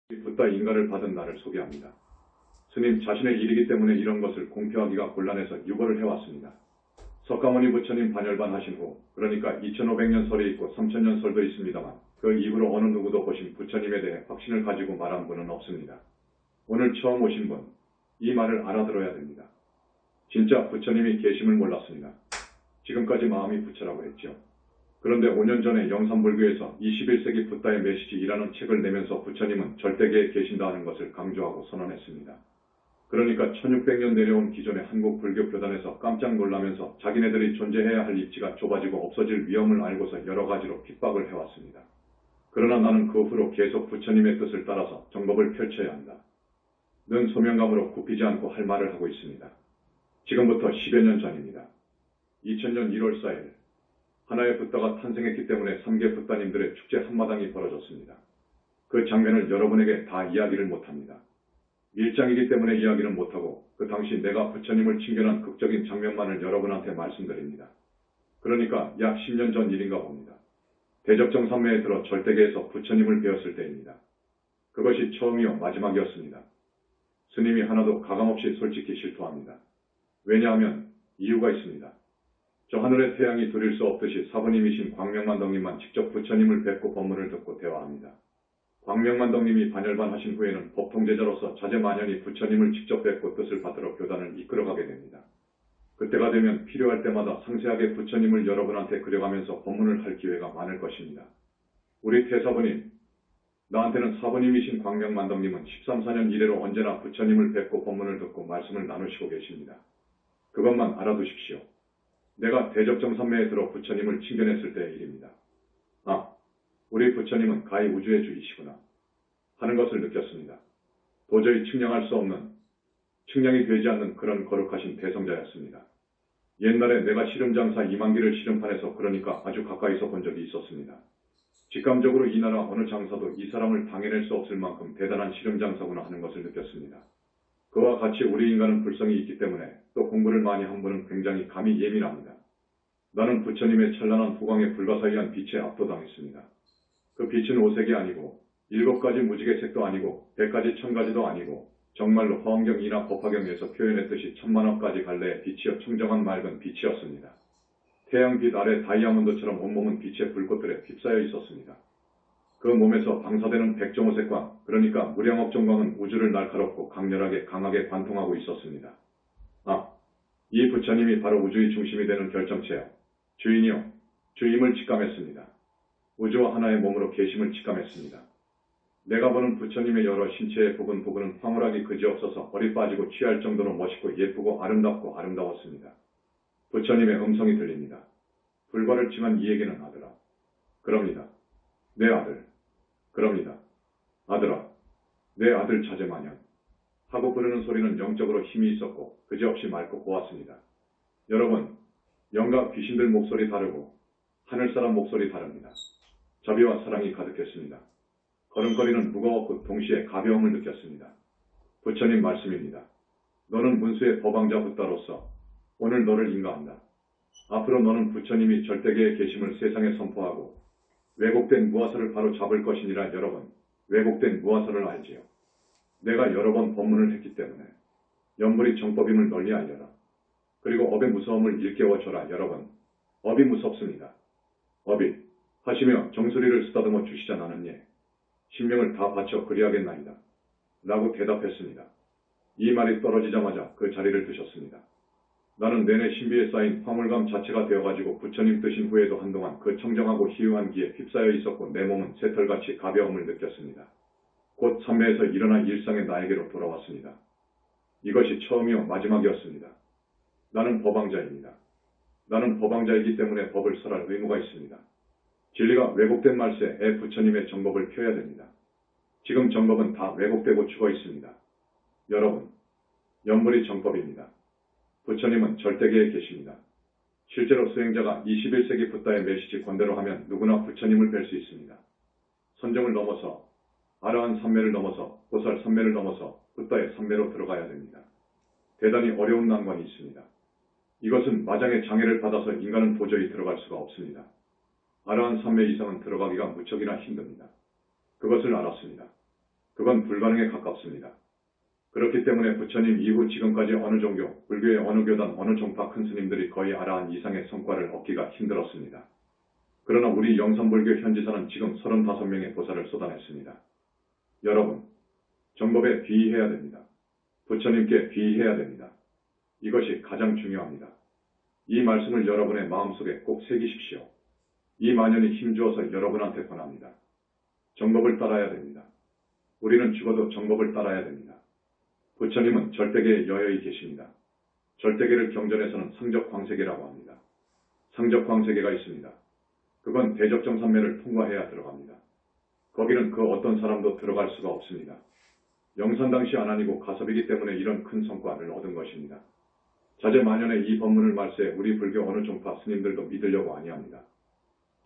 붓다 인가를 받은 나를 소개합니다. 스님 자신의 일이기 때문에 이런 것을 공표하기가 곤란해서 유보를 해왔습니다. 석가모니 부처님 반열반하신 후, 그러니까 2500년 설이 있고 3000년 설도 있습니다만 그 이후로 어느 누구도 보신 부처님에 대해 확신을 가지고 말한 분은 없습니다. 오늘 처음 오신 분, 이 말을 알아들어야 됩니다. 진짜 부처님이 계심을 몰랐습니다. 지금까지 마음이 부처라고 했죠. 그런데 5년 전에 영산불교에서 21세기 붓다의 메시지이라는 책을 내면서 부처님은 절대계에 계신다는 것을 강조하고 선언했습니다. 그러니까 1600년 내려온 기존의 한국 불교 교단에서 깜짝 놀라면서 자기네들이 존재해야 할 입지가 좁아지고 없어질 위험을 알고서 여러 가지로 핍박을 해왔습니다. 그러나 나는 그 후로 계속 부처님의 뜻을 따라서 정법을 펼쳐야 한다. 는 소명감으로 굽히지 않고 할 말을 하고 있습니다. 지금부터 10여 년 전입니다. 2000년 1월 4일 하나의 붓다가 탄생했기 때문에 3개 붓다님들의 축제 한마당이 벌어졌습니다. 그 장면을 여러분에게 다 이야기를 못합니다. 일장이기 때문에 이야기는 못하고 그 당시 내가 부처님을 칭견한 극적인 장면만을 여러분한테 말씀드립니다. 그러니까 약 10년 전 일인가 봅니다. 대적정산매에 들어 절대계에서 부처님을 배웠을 때입니다. 그것이 처음이요 마지막이었습니다. 스님이 하나도 가감없이 솔직히 실토합니다. 왜냐하면 이유가 있습니다. 저 하늘의 태양이 두릴 수 없듯이 사부님이신 광명만덕님만 직접 부처님을 뵙고 법문을 듣고 대화합니다. 광명만덕님이 반열반하신 후에는 법통제자로서 자제만연히 부처님을 직접 뵙고 뜻을 받들어 교단을 이끌어가게 됩니다. 그때가 되면 필요할 때마다 상세하게 부처님을 여러분한테 그려가면서 법문을 할 기회가 많을 것입니다. 우리 태사부님, 나한테는 사부님이신 광명만덕님은 13, 14년 이래로 언제나 부처님을 뵙고 법문을 듣고 말씀을 나누시고 계십니다. 그것만 알아두십시오. 내가 대적정산매에 들어 부처님을 칭견했을 때의 일입니다. 아, 우리 부처님은 가히 우주의 주이시구나 하는 것을 느꼈습니다. 도저히 측량할 수 없는, 측량이 되지 않는 그런 거룩하신 대성자였습니다. 옛날에 내가 씨름장사 이만기를 씨름판에서 그러니까 아주 가까이서 본 적이 있었습니다. 직감적으로 이 나라 어느 장사도 이 사람을 당해낼 수 없을 만큼 대단한 씨름장사구나 하는 것을 느꼈습니다. 그와 같이 우리 인간은 불성이 있기 때문에 또 공부를 많이 한 분은 굉장히 감이 예민합니다. 나는 부처님의 찬란한 후광에 불가사의한 빛에 압도당했습니다. 그 빛은 오색이 아니고 7가지 무지개색도 아니고 100가지 1000가지도 아니고 정말로 허언경이나 법화경에서 표현했듯이 천만억가지 갈래의 빛이여 청정한 맑은 빛이었습니다. 태양빛 아래 다이아몬드처럼 온몸은 빛의 불꽃들에 휩싸여 있었습니다. 그 몸에서 방사되는 백종호색광, 그러니까 무량억 종광은 우주를 날카롭고 강렬하게 강하게 관통하고 있었습니다. 아, 이 부처님이 바로 우주의 중심이 되는 결정체요. 주인이요, 주임을 직감했습니다. 우주와 하나의 몸으로 계심을 직감했습니다. 내가 보는 부처님의 여러 신체의 부분은 황홀하기 그지없어서 어리 빠지고 취할 정도로 멋있고 예쁘고 아름답고 아름다웠습니다. 부처님의 음성이 들립니다. 불과를 칭한 이에게는 아들아. 그럽니다. 내 아들. 그럽니다. 아들아. 내 아들 자제마냥. 하고 부르는 소리는 영적으로 힘이 있었고 그지없이 맑고 고왔습니다. 여러분, 영과 귀신들 목소리 다르고 하늘사람 목소리 다릅니다. 자비와 사랑이 가득했습니다. 걸음걸이는 무거웠고 동시에 가벼움을 느꼈습니다. 부처님 말씀입니다. 너는 문수의 법왕자 붓다로서 오늘 너를 인가한다. 앞으로 너는 부처님이 절대계에 계심을 세상에 선포하고 왜곡된 무화서를 바로 잡을 것이니라. 여러분, 왜곡된 무화서를 알지요. 내가 여러 번 법문을 했기 때문에 연불이 정법임을 널리 알려라. 그리고 업의 무서움을 일깨워줘라. 여러분, 업이 무섭습니다. 업이 하시며 정수리를 쓰다듬어 주시자. 나는 예, 신명을 다 바쳐 그리하겠나이다. 라고 대답했습니다. 이 말이 떨어지자마자 그 자리를 드셨습니다. 나는 내내 신비에 쌓인 화물감 자체가 되어가지고 부처님 뜨신 후에도 한동안 그 청정하고 희유한 기에 휩싸여 있었고 내 몸은 새털같이 가벼움을 느꼈습니다. 곧 삼매에서 일어나 일상의 나에게로 돌아왔습니다. 이것이 처음이요 마지막이었습니다. 나는 법왕자입니다. 나는 법왕자이기 때문에 법을 설할 의무가 있습니다. 진리가 왜곡된 말세에 부처님의 정법을 펴야 됩니다. 지금 정법은 다 왜곡되고 죽어 있습니다. 여러분, 연불이 정법입니다. 부처님은 절대계에 계십니다. 실제로 수행자가 21세기 붓다의 메시지 권대로 하면 누구나 부처님을 뵐 수 있습니다. 선정을 넘어서 아라한 삼매를 넘어서 보살 삼매를 넘어서 붓다의 삼매로 들어가야 됩니다. 대단히 어려운 난관이 있습니다. 이것은 마장의 장애를 받아서 인간은 도저히 들어갈 수가 없습니다. 아라한 삼매 이상은 들어가기가 무척이나 힘듭니다. 그것을 알았습니다. 그것 그건 불가능에 가깝습니다. 그렇기 때문에 부처님 이후 지금까지 어느 종교, 불교의 어느 교단, 어느 종파 큰 스님들이 거의 아라한 이상의 성과를 얻기가 힘들었습니다. 그러나 우리 영산불교 현지사는 지금 35명의 보살을 쏟아냈습니다. 여러분, 정법에 귀의해야 됩니다. 부처님께 귀의해야 됩니다. 이것이 가장 중요합니다. 이 말씀을 여러분의 마음속에 꼭 새기십시오. 이 만연이 힘주어서 여러분한테 권합니다. 정법을 따라야 됩니다. 우리는 죽어도 정법을 따라야 됩니다. 부처님은 절대계에 여여히 계십니다. 절대계를 경전에서는 상적광세계라고 합니다. 상적광세계가 있습니다. 그건 대적정산매를 통과해야 들어갑니다. 거기는 그 어떤 사람도 들어갈 수가 없습니다. 영산당시 안한이고 가섭이기 때문에 이런 큰 성과를 얻은 것입니다. 자제만연의 이 법문을 말세 우리 불교 어느 종파 스님들도 믿으려고 아니합니다.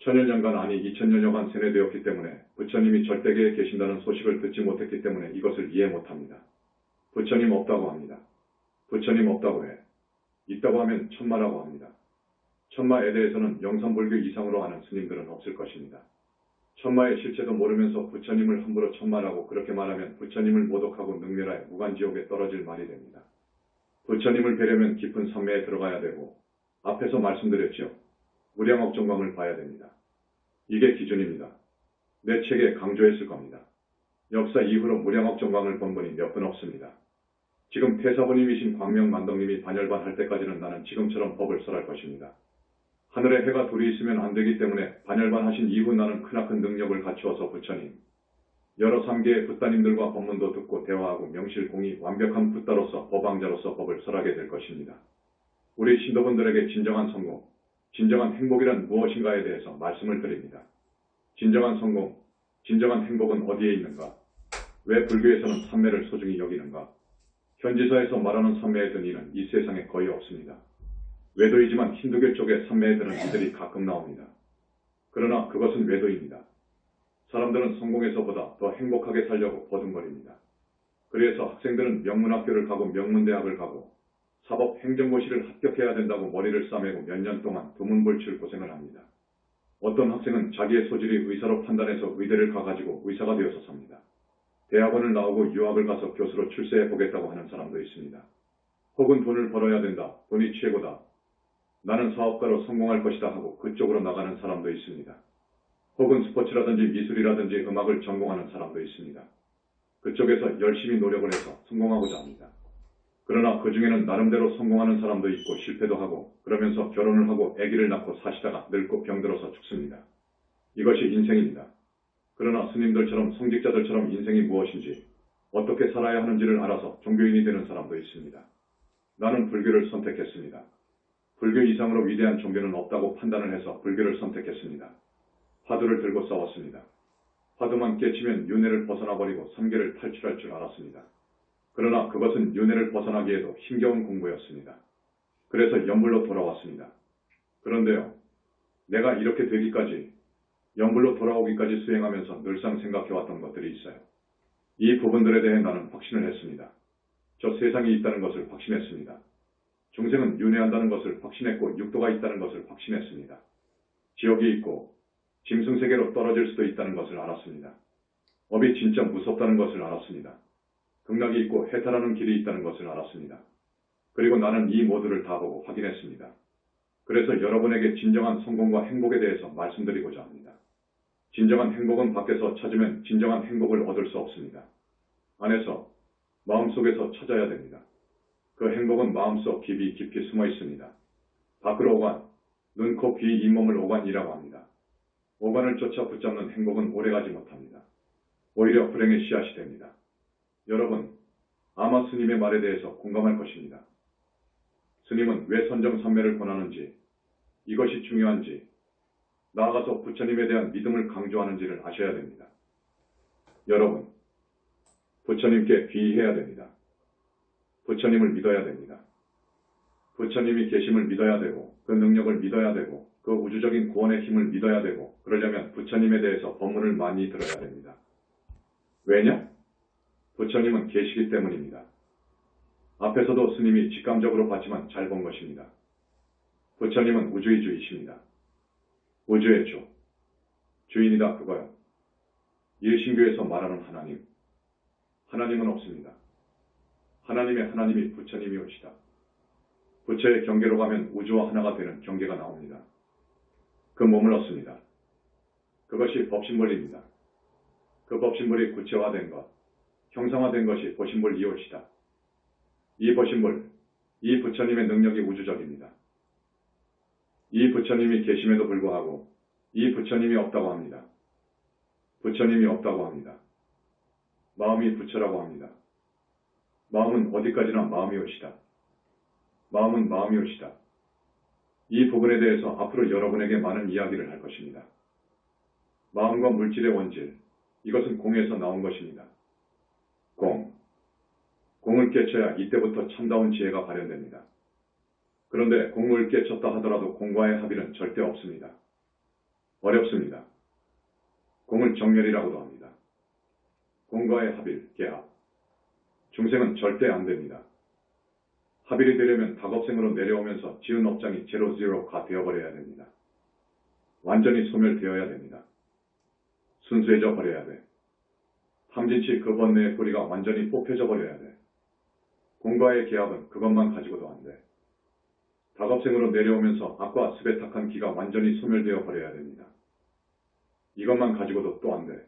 천여년간 아니 2000년여간 세뇌되었기 때문에 부처님이 절대계에 계신다는 소식을 듣지 못했기 때문에 이것을 이해 못합니다. 부처님 없다고 합니다. 부처님 없다고 해. 있다고 하면 천마라고 합니다. 천마에 대해서는 영산불교 이상으로 아는 스님들은 없을 것입니다. 천마의 실체도 모르면서 부처님을 함부로 천마라고 그렇게 말하면 부처님을 모독하고 능멸하여 무간지옥에 떨어질 말이 됩니다. 부처님을 뵈려면 깊은 산매에 들어가야 되고 앞에서 말씀드렸죠. 무량억정광을 봐야 됩니다. 이게 기준입니다. 내 책에 강조했을 겁니다. 역사 이후로 무량억정광을 본 분이 몇 분 없습니다. 지금 태사부님이신 광명만덕님이 반열반 할 때까지는 나는 지금처럼 법을 설할 것입니다. 하늘에 해가 둘이 있으면 안 되기 때문에 반열반 하신 이후 나는 크나큰 능력을 갖추어서 부처님, 여러 3개의 붓다님들과 법문도 듣고 대화하고 명실공히 완벽한 붓다로서 법왕자로서 법을 설하게 될 것입니다. 우리 신도분들에게 진정한 성공, 진정한 행복이란 무엇인가에 대해서 말씀을 드립니다. 진정한 성공, 진정한 행복은 어디에 있는가? 왜 불교에서는 삼매를 소중히 여기는가? 현지사에서 말하는 삼매에 든 이는 이 세상에 거의 없습니다. 외도이지만 힌두교 쪽에 삼매에 드는 이들이 가끔 나옵니다. 그러나 그것은 외도입니다. 사람들은 성공해서보다 더 행복하게 살려고 버둥거립니다. 그래서 학생들은 명문학교를 가고 명문대학을 가고 사법행정고시를 합격해야 된다고 머리를 싸매고 몇 년 동안 두문불출 고생을 합니다. 어떤 학생은 자기의 소질이 의사로 판단해서 의대를 가가지고 의사가 되어서 삽니다. 대학원을 나오고 유학을 가서 교수로 출세해 보겠다고 하는 사람도 있습니다. 혹은 돈을 벌어야 된다. 돈이 최고다. 나는 사업가로 성공할 것이다 하고 그쪽으로 나가는 사람도 있습니다. 혹은 스포츠라든지 미술이라든지 음악을 전공하는 사람도 있습니다. 그쪽에서 열심히 노력을 해서 성공하고자 합니다. 그러나 그 중에는 나름대로 성공하는 사람도 있고 실패도 하고 그러면서 결혼을 하고 아기를 낳고 사시다가 늙고 병들어서 죽습니다. 이것이 인생입니다. 그러나 스님들처럼 성직자들처럼 인생이 무엇인지 어떻게 살아야 하는지를 알아서 종교인이 되는 사람도 있습니다. 나는 불교를 선택했습니다. 불교 이상으로 위대한 종교는 없다고 판단을 해서 불교를 선택했습니다. 화두를 들고 싸웠습니다. 화두만 깨치면 윤회를 벗어나버리고 삼계를 탈출할 줄 알았습니다. 그러나 그것은 윤회를 벗어나기에도 힘겨운 공부였습니다. 그래서 연불로 돌아왔습니다. 그런데요, 내가 이렇게 되기까지, 연불로 돌아오기까지 수행하면서 늘상 생각해왔던 것들이 있어요. 이 부분들에 대해 나는 확신을 했습니다. 저 세상이 있다는 것을 확신했습니다. 중생은 윤회한다는 것을 확신했고 육도가 있다는 것을 확신했습니다. 지옥이 있고 짐승세계로 떨어질 수도 있다는 것을 알았습니다. 업이 진짜 무섭다는 것을 알았습니다. 극락이 있고 해탈하는 길이 있다는 것을 알았습니다. 그리고 나는 이 모두를 다 보고 확인했습니다. 그래서 여러분에게 진정한 성공과 행복에 대해서 말씀드리고자 합니다. 진정한 행복은 밖에서 찾으면 진정한 행복을 얻을 수 없습니다. 안에서, 마음속에서 찾아야 됩니다. 그 행복은 마음속 깊이 숨어 있습니다. 밖으로 오간, 눈, 코, 귀, 잇몸을 오간이라고 합니다. 오간을 쫓아 붙잡는 행복은 오래가지 못합니다. 오히려 불행의 씨앗이 됩니다. 여러분, 아마 스님의 말에 대해서 공감할 것입니다. 스님은 왜 선정삼매를 권하는지, 이것이 중요한지, 나아가서 부처님에 대한 믿음을 강조하는지를 아셔야 됩니다. 여러분, 부처님께 귀의해야 됩니다. 부처님을 믿어야 됩니다. 부처님이 계심을 믿어야 되고 그 능력을 믿어야 되고 그 우주적인 구원의 힘을 믿어야 되고 그러려면 부처님에 대해서 법문을 많이 들어야 됩니다. 왜냐? 부처님은 계시기 때문입니다. 앞에서도 스님이 직감적으로 봤지만 잘 본 것입니다. 부처님은 우주의 주이십니다. 우주의 주. 주인이다 그거요. 일신교에서 말하는 하나님. 하나님은 없습니다. 하나님의 하나님이 부처님이오시다. 부처의 경계로 가면 우주와 하나가 되는 경계가 나옵니다. 그 몸을 얻습니다. 그것이 법신본입니다. 그 법신본이 구체화된 것, 형상화된 것이 보신본이오시다. 이 보신본, 이 부처님의 능력이 우주적입니다. 이 부처님이 계심에도 불구하고 이 부처님이 없다고 합니다. 부처님이 없다고 합니다. 마음이 부처라고 합니다. 마음은 어디까지나 마음이오시다. 마음은 마음이오시다. 이 부분에 대해서 앞으로 여러분에게 많은 이야기를 할 것입니다. 마음과 물질의 원질, 이것은 공에서 나온 것입니다. 공. 공을 깨쳐야 이때부터 참다운 지혜가 발현됩니다. 그런데 공을 깨쳤다 하더라도 공과의 합의는 절대 없습니다. 어렵습니다. 공을 정멸이라고도 합니다. 공과의 합일, 계합. 중생은 절대 안 됩니다. 합일이 되려면 다겁생으로 내려오면서 지은 업장이 제로 제로가 되어버려야 됩니다. 완전히 소멸되어야 됩니다. 순수해져 버려야 돼. 탐진치 그 번뇌의 뿌리가 완전히 뽑혀져 버려야 돼. 공과의 계합은 그것만 가지고도 안 돼. 다겁생으로 내려오면서 악과 습에 탁한 기가 완전히 소멸되어 버려야 됩니다. 이것만 가지고도 또 안 돼.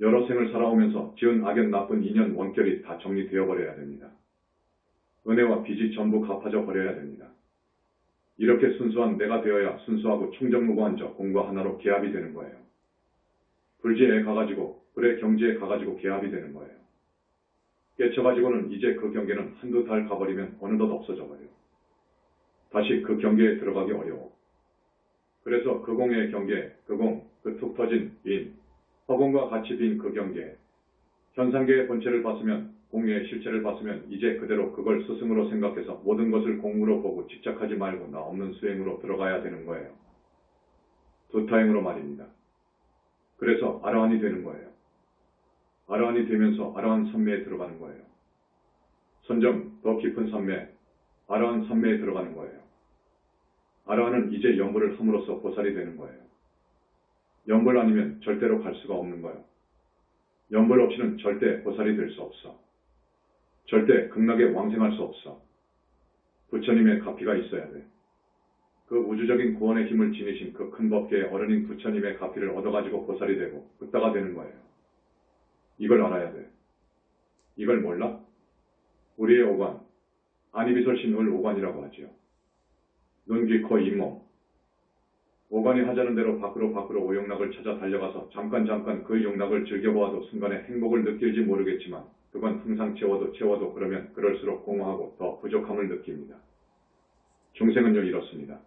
여러 생을 살아오면서 지은 악연 나쁜 인연 원결이 다 정리되어 버려야 됩니다. 은혜와 빚이 전부 갚아져 버려야 됩니다. 이렇게 순수한 내가 되어야 순수하고 충정무구한 저 공과 하나로 계합이 되는 거예요. 불지에 가가지고 불의 경지에 가가지고 계합이 되는 거예요. 깨쳐가지고는 이제 그 경계는 한두 달 가버리면 어느덧 없어져 버려. 다시 그 경계에 들어가기 어려워. 그래서 그 공의 경계, 그 공, 그 툭 터진 빈, 허공과 같이 빈 그 경계, 현상계의 본체를 봤으면, 공의 실체를 봤으면 이제 그대로 그걸 스승으로 생각해서 모든 것을 공으로 보고 집착하지 말고 나 없는 수행으로 들어가야 되는 거예요. 두타행으로 말입니다. 그래서 아라한이 되는 거예요. 아라한이 되면서 아라한 삼매에 들어가는 거예요. 선점, 더 깊은 삼매, 아라한 삼매에 들어가는 거예요. 아라한은 이제 연불을 함으로써 보살이 되는 거예요. 연불 아니면 절대로 갈 수가 없는 거예요. 연불 없이는 절대 보살이 될 수 없어. 절대 극락에 왕생할 수 없어. 부처님의 가피가 있어야 돼. 그 우주적인 구원의 힘을 지니신 그 큰 법계의 어른인 부처님의 가피를 얻어가지고 보살이 되고 붓다가 되는 거예요. 이걸 알아야 돼. 이걸 몰라? 우리의 오관, 아니비설신울 오관이라고 하지요. 눈, 귀, 코, 잇몸. 오관이 하자는 대로 밖으로 오용락을 찾아 달려가서 잠깐 그 용락을 즐겨보아도 순간에 행복을 느낄지 모르겠지만 그건 항상 채워도 그러면 그럴수록 공허하고 더 부족함을 느낍니다. 중생은요 이렇습니다.